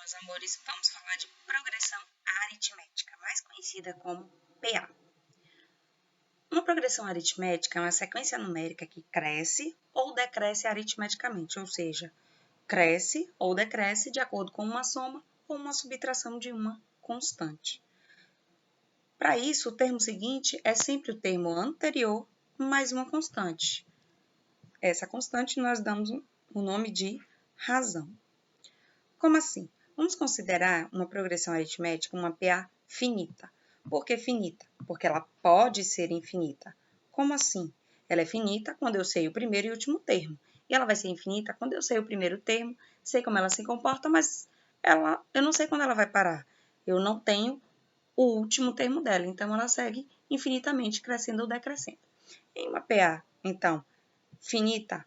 meus amores, vamos falar de progressão aritmética, mais conhecida como PA. Uma progressão aritmética é uma sequência numérica que cresce ou decresce aritmeticamente, ou seja, cresce ou decresce de acordo com uma soma ou uma subtração de uma constante. Para isso, o termo seguinte é sempre o termo anterior mais uma constante. Essa constante nós damos o nome de razão. Como assim? Vamos considerar uma progressão aritmética uma PA finita. Por que finita? Porque ela pode ser infinita. Como assim? Ela é finita quando eu sei o primeiro e o último termo. E ela vai ser infinita quando eu sei o primeiro termo, sei como ela se comporta, mas eu não sei quando ela vai parar. Eu não tenho o último termo dela, então ela segue infinitamente crescendo ou decrescendo. Em uma PA, então, finita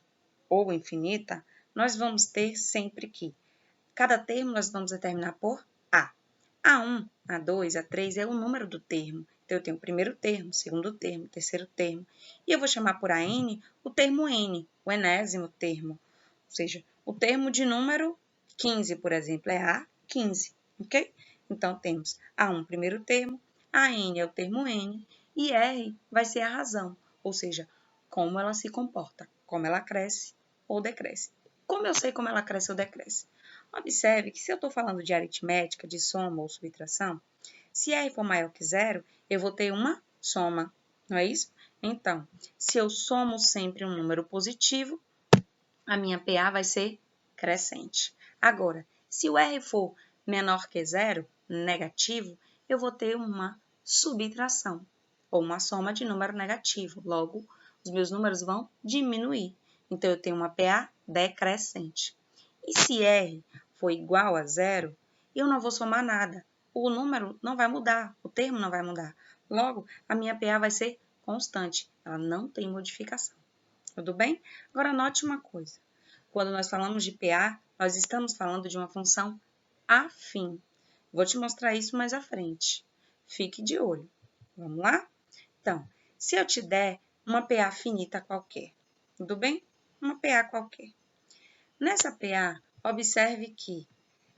ou infinita, nós vamos ter sempre que cada termo nós vamos determinar por A. A1, A2, A3 é o número do termo. Então, eu tenho o primeiro termo, segundo termo, terceiro termo. E eu vou chamar por AN o termo N, o enésimo termo. Ou seja, o termo de número 15, por exemplo, é A15, ok? Então, temos A1, primeiro termo, AN é o termo N, e R vai ser a razão, ou seja, como ela se comporta, como ela cresce ou decresce. Como eu sei como ela cresce ou decresce? Observe que se eu estou falando de aritmética, de soma ou subtração, se R for maior que zero, eu vou ter uma soma, não é isso? Então, se eu somo sempre um número positivo, a minha PA vai ser crescente. Agora, se o R for menor que zero, negativo, eu vou ter uma subtração, ou uma soma de número negativo. Logo, os meus números vão diminuir. Então, eu tenho uma PA decrescente. E se R for igual a zero, eu não vou somar nada. O número não vai mudar, o termo não vai mudar. Logo, a minha PA vai ser constante, ela não tem modificação. Tudo bem? Agora, note uma coisa. Quando nós falamos de PA, nós estamos falando de uma função afim. Vou te mostrar isso mais à frente. Fique de olho. Vamos lá? Então, se eu te der uma PA finita qualquer, tudo bem? Uma PA qualquer. Nessa PA, observe que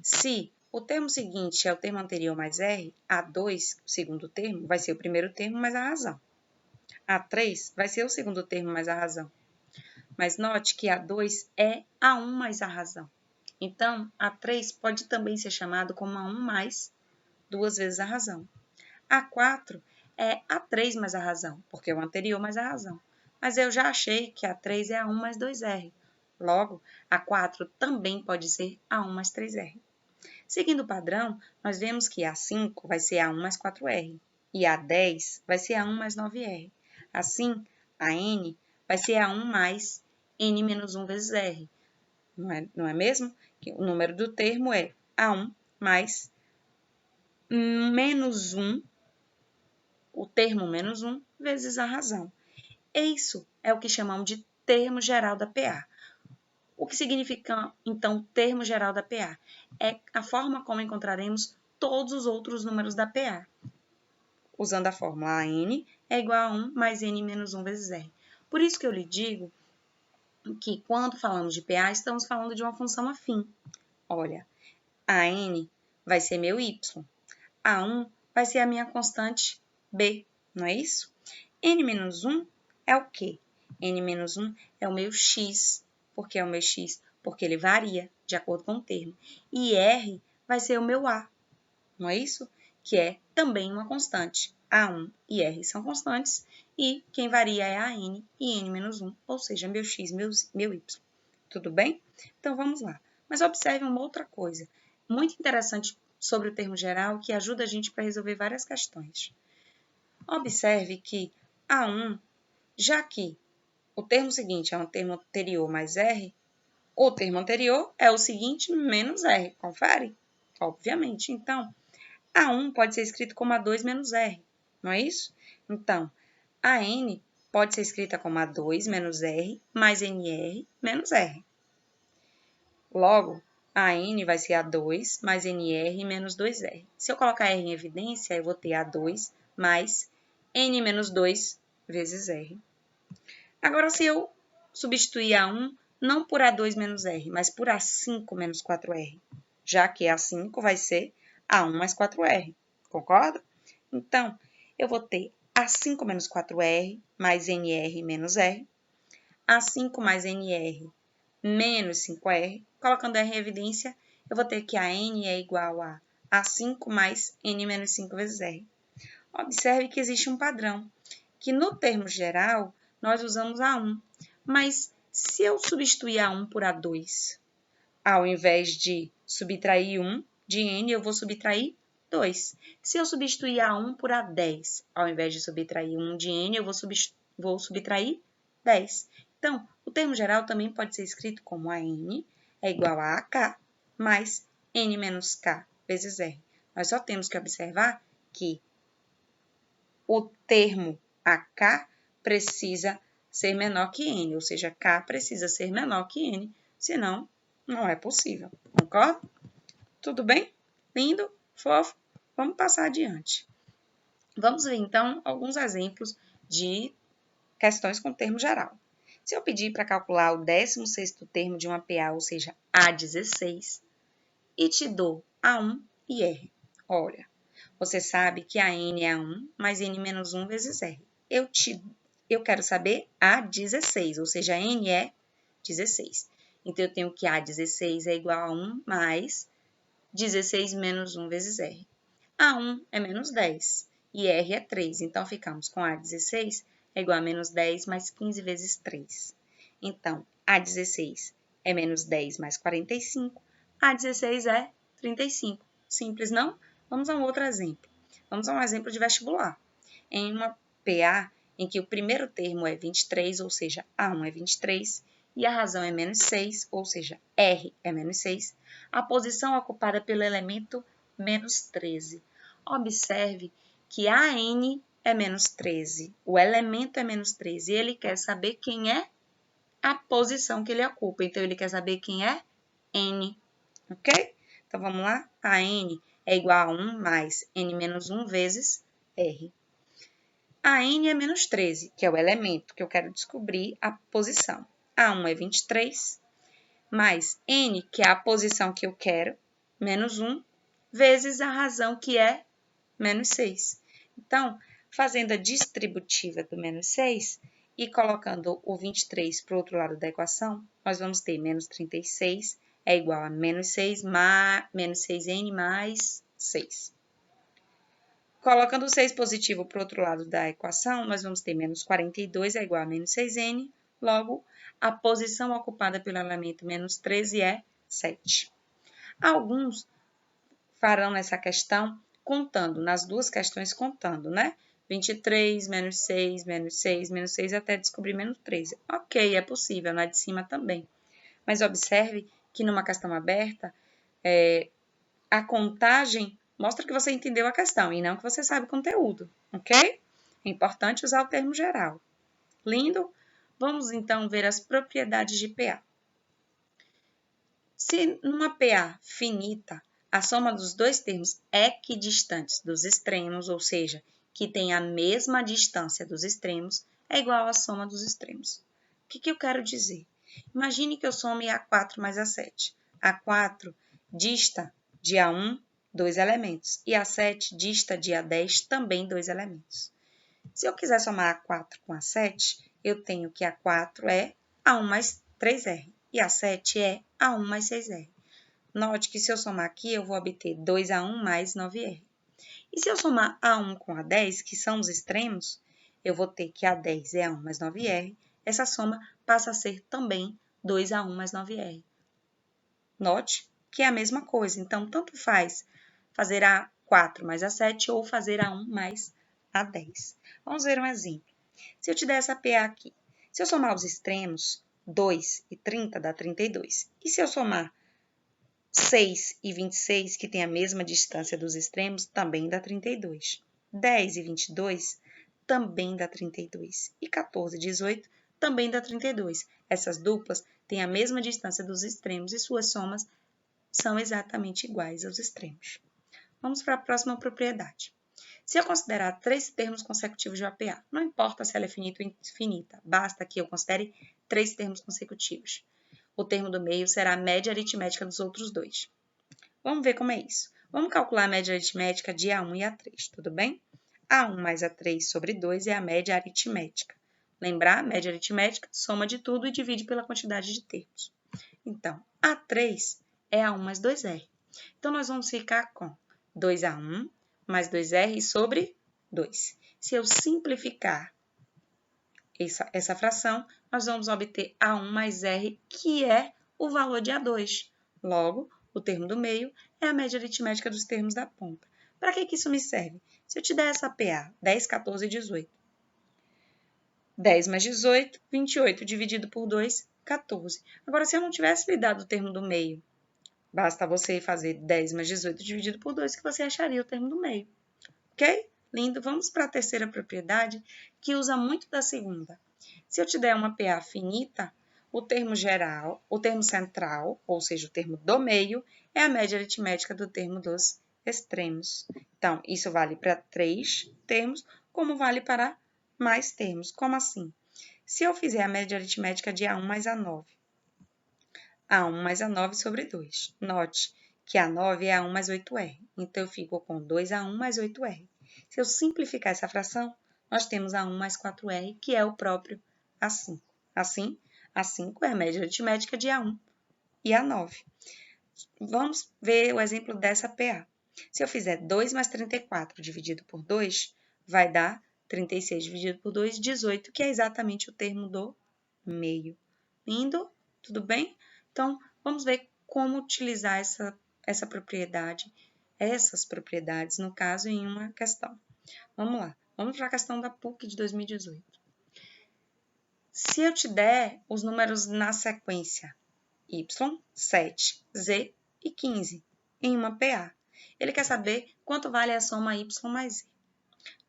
se o termo seguinte é o termo anterior mais R, A2, o segundo termo, vai ser o primeiro termo mais a razão. A3 vai ser o segundo termo mais a razão. Mas note que A2 é A1 mais a razão. Então, A3 pode também ser chamado como A1 mais duas vezes a razão. A4 é A3 mais a razão, porque é o anterior mais a razão. Mas eu já achei que A3 é A1 mais 2R. Logo, A4 também pode ser A1 mais 3R. Seguindo o padrão, nós vemos que A5 vai ser A1 mais 4R e A10 vai ser A1 mais 9R. Assim, a N vai ser A1 mais N menos 1 vezes R. Não é mesmo? O número do termo é A1 mais menos 1, o termo menos 1, vezes a razão. Isso é o que chamamos de termo geral da PA. O que significa, então, termo geral da PA? É a forma como encontraremos todos os outros números da PA. Usando a fórmula AN é igual a 1 mais N menos 1 vezes R. Por isso que eu lhe digo que quando falamos de PA, estamos falando de uma função afim. Olha, AN vai ser meu Y. A1 vai ser a minha constante B, não é isso? N menos 1 é o quê? N menos 1 é o meu X. Por que é o meu X? Porque ele varia de acordo com o termo. E R vai ser o meu A, não é isso? Que é também uma constante. A1 e R são constantes e quem varia é a N e N menos 1, ou seja, meu X, meu Y. Tudo bem? Então, vamos lá. Mas observe uma outra coisa muito interessante sobre o termo geral que ajuda a gente para resolver várias questões. Observe que A1, já que o termo seguinte é um termo anterior mais R, o termo anterior é o seguinte menos R. Confere? Obviamente. Então, A1 pode ser escrito como A2 menos R, não é isso? Então, AN pode ser escrita como A2 menos R mais NR menos R. Logo, AN vai ser A2 mais NR menos 2R. Se eu colocar R em evidência, eu vou ter A2 mais N menos 2 vezes R. Agora, se eu substituir A1 não por A2 menos R, mas por A5 menos 4R, já que A5 vai ser A1 mais 4R, concorda? Então, eu vou ter A5 menos 4R mais NR menos R, A5 mais NR menos 5R, colocando R em evidência, eu vou ter que a N é igual a A5 mais N menos 5 vezes R. Observe que existe um padrão, que no termo geral, nós usamos A1, mas se eu substituir A1 por A2, ao invés de subtrair 1 de N, eu vou subtrair 2. Se eu substituir A1 por A10, ao invés de subtrair 1 de N, eu vou subtrair 10. Então, o termo geral também pode ser escrito como AN é igual a AK mais N menos K vezes R. Nós só temos que observar que o termo AK precisa ser menor que N, ou seja, K precisa ser menor que N, senão não é possível, concorda? Tudo bem? Lindo? Fofo? Vamos passar adiante. Vamos ver, então, alguns exemplos de questões com termo geral. Se eu pedir para calcular o 16º termo de uma PA, ou seja, A16, e te dou A1 e R. Olha, você sabe que a N é A1 mais N menos 1 vezes R. Eu quero saber A16, ou seja, a N é 16. Então, eu tenho que A16 é igual a 1 mais 16 menos 1 vezes R. A1 é menos 10 e R é 3. Então, ficamos com A16 é igual a menos 10 mais 15 vezes 3. Então, A16 é menos 10 mais 45. A16 é 35. Simples, não? Vamos a um outro exemplo. Vamos a um exemplo de vestibular. Em uma PA em que o primeiro termo é 23, ou seja, A1 é 23, e a razão é menos 6, ou seja, R é menos 6, a posição ocupada pelo elemento menos 13. Observe que a N é menos 13, o elemento é menos 13, e ele quer saber quem é a posição que ele ocupa. Então, ele quer saber quem é N, ok? Então, vamos lá? A N é igual a 1 mais N menos 1 vezes R. A N é menos 13, que é o elemento que eu quero descobrir a posição. A1 é 23, mais N, que é a posição que eu quero, menos 1, vezes a razão, que é menos 6. Então, fazendo a distributiva do menos 6 e colocando o 23 para o outro lado da equação, nós vamos ter menos 36 é igual a menos 6 menos 6N mais 6. Colocando o 6 positivo para o outro lado da equação, nós vamos ter menos 42 é igual a menos 6N, logo, a posição ocupada pelo elemento menos 13 é 7. Alguns farão essa questão contando, nas duas questões contando, né? 23, menos 6, menos 6, menos 6, até descobrir menos 13. Ok, é possível, na de cima também. Mas observe que numa questão aberta, a contagem mostra que você entendeu a questão e não que você sabe o conteúdo, ok? É importante usar o termo geral. Lindo? Vamos então ver as propriedades de PA. Se numa PA finita, a soma dos dois termos equidistantes dos extremos, ou seja, que tem a mesma distância dos extremos, é igual à soma dos extremos. O que eu quero dizer? Imagine que eu some A4 mais A7. A4 dista de A1 2 elementos e A7 dista de A10 também 2 elementos. Se eu quiser somar A4 com A7, eu tenho que A4 é A1 mais 3R e A7 é A1 mais 6R. Note que se eu somar aqui, eu vou obter 2A1 mais 9R. E se eu somar A1 com A10, que são os extremos, eu vou ter que A10 é A1 mais 9R. Essa soma passa a ser também 2A1 mais 9R. Note que é a mesma coisa. Então, tanto faz fazer A4 mais A7 ou fazer A1 mais A10. Vamos ver um exemplo. Se eu te der essa PA aqui, se eu somar os extremos, 2 e 30 dá 32. E se eu somar 6 e 26, que tem a mesma distância dos extremos, também dá 32. 10 e 22 também dá 32. E 14 e 18 também dá 32. Essas duplas têm a mesma distância dos extremos e suas somas são exatamente iguais aos extremos. Vamos para a próxima propriedade. Se eu considerar 3 termos consecutivos de APA, não importa se ela é finita ou infinita, basta que eu considere 3 termos consecutivos. O termo do meio será a média aritmética dos outros dois. Vamos ver como é isso. Vamos calcular a média aritmética de A1 e A3, tudo bem? A1 mais A3 sobre 2 é a média aritmética. Lembrar, média aritmética, soma de tudo e divide pela quantidade de termos. Então, A3 é A1 mais 2R. Então, nós vamos ficar com 2A1 mais 2R sobre 2. Se eu simplificar essa fração, nós vamos obter A1 mais R, que é o valor de A2. Logo, o termo do meio é a média aritmética dos termos da ponta. Para que isso me serve? Se eu te der essa PA, 10, 14 e 18. 10 mais 18, 28, dividido por 2, 14. Agora, se eu não tivesse lhe dado o termo do meio, basta você fazer 10 mais 18 dividido por 2, que você acharia o termo do meio. Ok? Lindo. Vamos para a terceira propriedade, que usa muito da segunda. Se eu te der uma PA finita, o termo geral, o termo central, ou seja, o termo do meio, é a média aritmética do termo dos extremos. Então, isso vale para 3 termos, como vale para mais termos. Como assim? Se eu fizer a média aritmética de A1 mais A9, A1 mais A9 sobre 2. Note que A9 é A1 mais 8R, então eu fico com 2A1 mais 8R. Se eu simplificar essa fração, nós temos A1 mais 4R, que é o próprio A5. Assim, A5 é a média aritmética de A1 e A9. Vamos ver o exemplo dessa PA. Se eu fizer 2 mais 34 dividido por 2, vai dar 36 dividido por 2, 18, que é exatamente o termo do meio. Lindo? Tudo bem? Então, vamos ver como utilizar essa propriedade, essas propriedades, no caso, em uma questão. Vamos lá. Vamos para a questão da PUC de 2018. Se eu te der os números na sequência y, 7, z e 15 em uma PA, ele quer saber quanto vale a soma y mais z.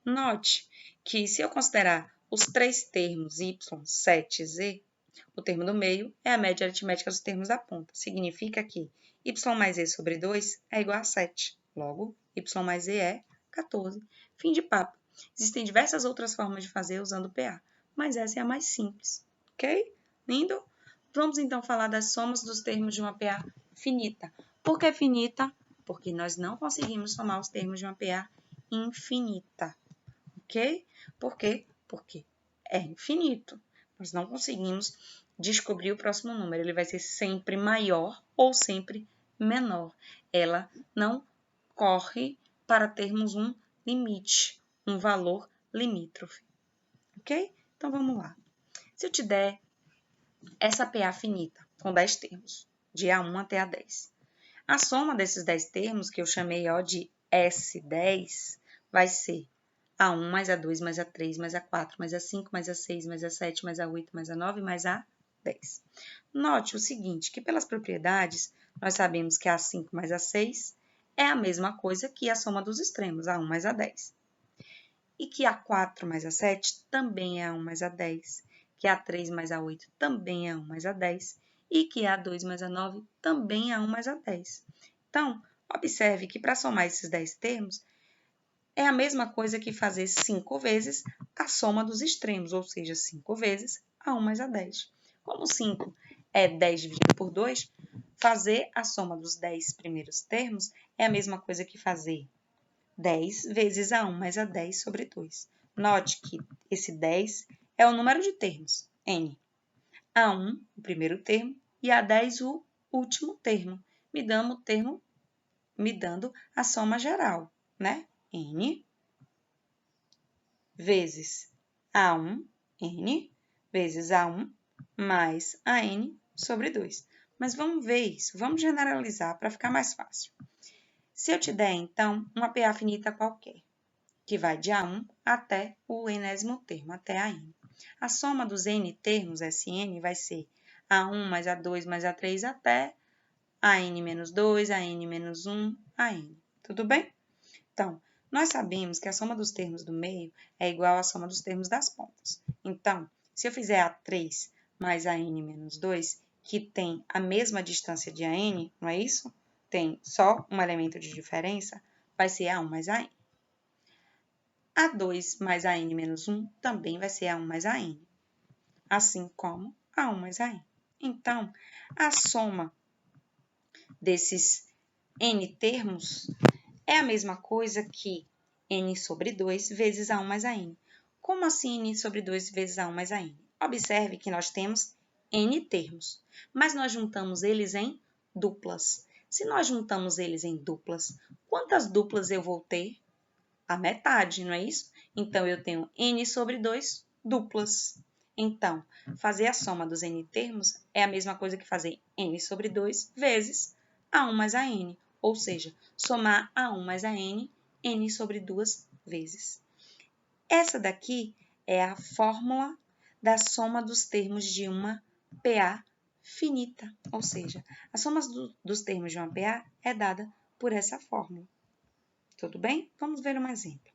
Note que se eu considerar os três termos y, 7 e z, o termo do meio é a média aritmética dos termos da ponta. Significa que y mais z sobre 2 é igual a 7. Logo, y mais z é 14. Fim de papo. Existem diversas outras formas de fazer usando PA, mas essa é a mais simples. Ok? Lindo? Vamos então falar das somas dos termos de uma PA finita. Por que finita? Porque nós não conseguimos somar os termos de uma PA infinita. Ok? Por quê? Porque é infinito. Nós não conseguimos descobrir o próximo número. Ele vai ser sempre maior ou sempre menor. Ela não corre para termos um limite, um valor limítrofe. Ok? Então, vamos lá. Se eu te der essa PA finita, com 10 termos, de A1 até A10, a soma desses 10 termos, que eu chamei de S10, vai ser A1 mais A2 mais A3 mais A4 mais A5 mais A6 mais A7 mais A8 mais A9 mais A10. Note o seguinte, que pelas propriedades, nós sabemos que A5 mais A6 é a mesma coisa que a soma dos extremos, A1 mais A10. E que A4 mais A7 também é A1 mais A10, que A3 mais A8 também é A1 mais A10, e que A2 mais A9 também é A1 mais A10. Então, observe que para somar esses 10 termos, é a mesma coisa que fazer 5 vezes a soma dos extremos, ou seja, 5 vezes A1 mais A10. Como 5 é 10 dividido por 2, fazer a soma dos 10 primeiros termos é a mesma coisa que fazer 10 vezes A1 mais A10 sobre 2. Note que esse 10 é o número de termos, N. A1, o primeiro termo, e A10, o último termo, me dando a soma geral, né? N vezes A1, N, vezes A1, mais AN sobre 2. Mas vamos ver isso, vamos generalizar para ficar mais fácil. Se eu te der, então, uma PA finita qualquer, que vai de A1 até o enésimo termo, até AN. A soma dos N termos, SN, vai ser A1 mais A2 mais A3 até AN menos 2, AN menos 1, AN. Tudo bem? Então, nós sabemos que a soma dos termos do meio é igual à soma dos termos das pontas. Então, se eu fizer A3 mais AN menos 2, que tem a mesma distância de AN, não é isso? Tem só um elemento de diferença, vai ser A1 mais AN. A2 mais AN menos 1 também vai ser A1 mais AN, assim como A1 mais AN. Então, a soma desses n termos é a mesma coisa que n sobre 2 vezes a1 mais a n. Como assim n sobre 2 vezes a1 mais a n? Observe que nós temos n termos, mas nós juntamos eles em duplas. Se nós juntamos eles em duplas, quantas duplas eu vou ter? A metade, não é isso? Então, eu tenho n sobre 2 duplas. Então, fazer a soma dos n termos é a mesma coisa que fazer n sobre 2 vezes a1 mais a n, ou seja, somar a1 mais a n, n sobre 2 vezes. Essa daqui é a fórmula da soma dos termos de uma PA finita, ou seja, a soma dos termos de uma PA é dada por essa fórmula. Tudo bem? Vamos ver um exemplo.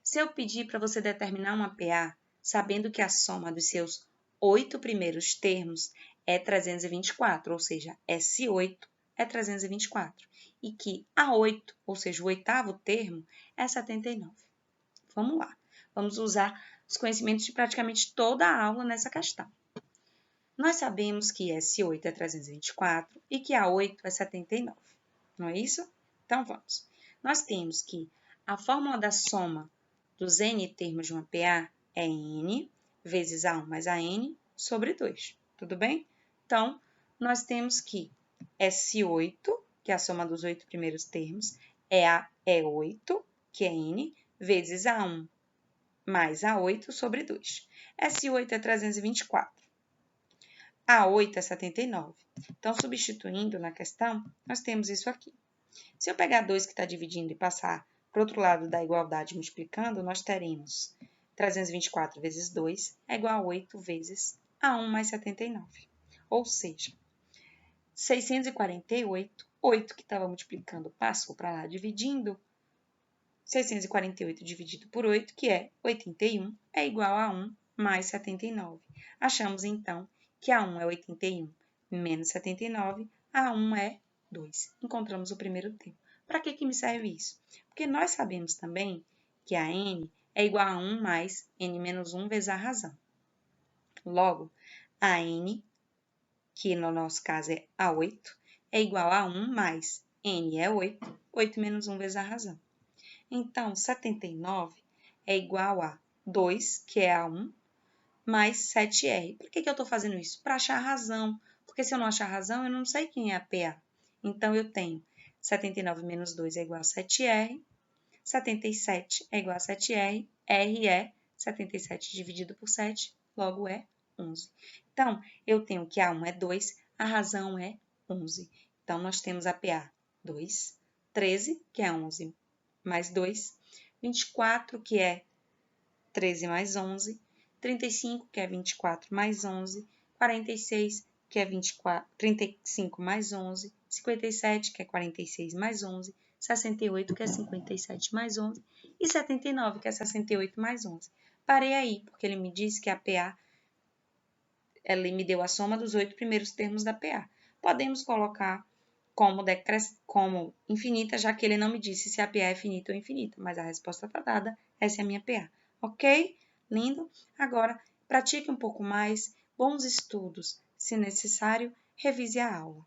Se eu pedir para você determinar uma PA, sabendo que a soma dos seus 8 primeiros termos é 324, ou seja, S8 é 324, e que A8, ou seja, o oitavo termo, é 79. Vamos lá. Vamos usar os conhecimentos de praticamente toda a aula nessa questão. Nós sabemos que S8 é 324 e que A8 é 79, não é isso? Então, vamos. Nós temos que a fórmula da soma dos n termos de uma PA é n vezes A1 mais a n sobre 2, tudo bem? Então, nós temos que S8, que é a soma dos 8 primeiros termos, é 8, que é n, vezes A1 mais A8 sobre 2. S8 é 324. A8 é 79. Então, substituindo na questão, nós temos isso aqui. Se eu pegar 2 que está dividindo e passar para o outro lado da igualdade multiplicando, nós teremos 324 vezes 2 é igual a 8 vezes A1 mais 79. Ou seja, 648, 8 que estava multiplicando passou para lá dividindo, 648 dividido por 8, que é 81, é igual a 1 mais 79. Achamos, então, que A1 é 81 menos 79, A1 é 2. Encontramos o primeiro termo. Para que me serve isso? Porque nós sabemos também que a n é igual a 1 mais n menos 1 vezes a razão. Logo, a n, que no nosso caso é A8, é igual a 1 mais n é 8, 8 menos 1 vezes a razão. Então, 79 é igual a 2, que é A1, mais 7R. Por que eu estou fazendo isso? Para achar a razão. Porque se eu não achar a razão, eu não sei quem é a PA. Então, eu tenho 79 menos 2 é igual a 7R, 77 é igual a 7R, R é 77 dividido por 7, logo é 11. Então, eu tenho que A1 é 2, a razão é 11. Então, nós temos a PA 2, 13, que é 11 mais 2, 24, que é 13 mais 11, 35, que é 24 mais 11, 46, que é 35 mais 11, 57, que é 46 mais 11, 68, que é 57 mais 11, e 79, que é 68 mais 11. Parei aí, porque ele me disse que a PA, ele me deu a soma dos 8 primeiros termos da PA. Podemos colocar como infinita, já que ele não me disse se a PA é finita ou infinita, mas a resposta está dada, essa é a minha PA. Ok? Lindo? Agora, pratique um pouco mais, bons estudos. Se necessário, revise a aula.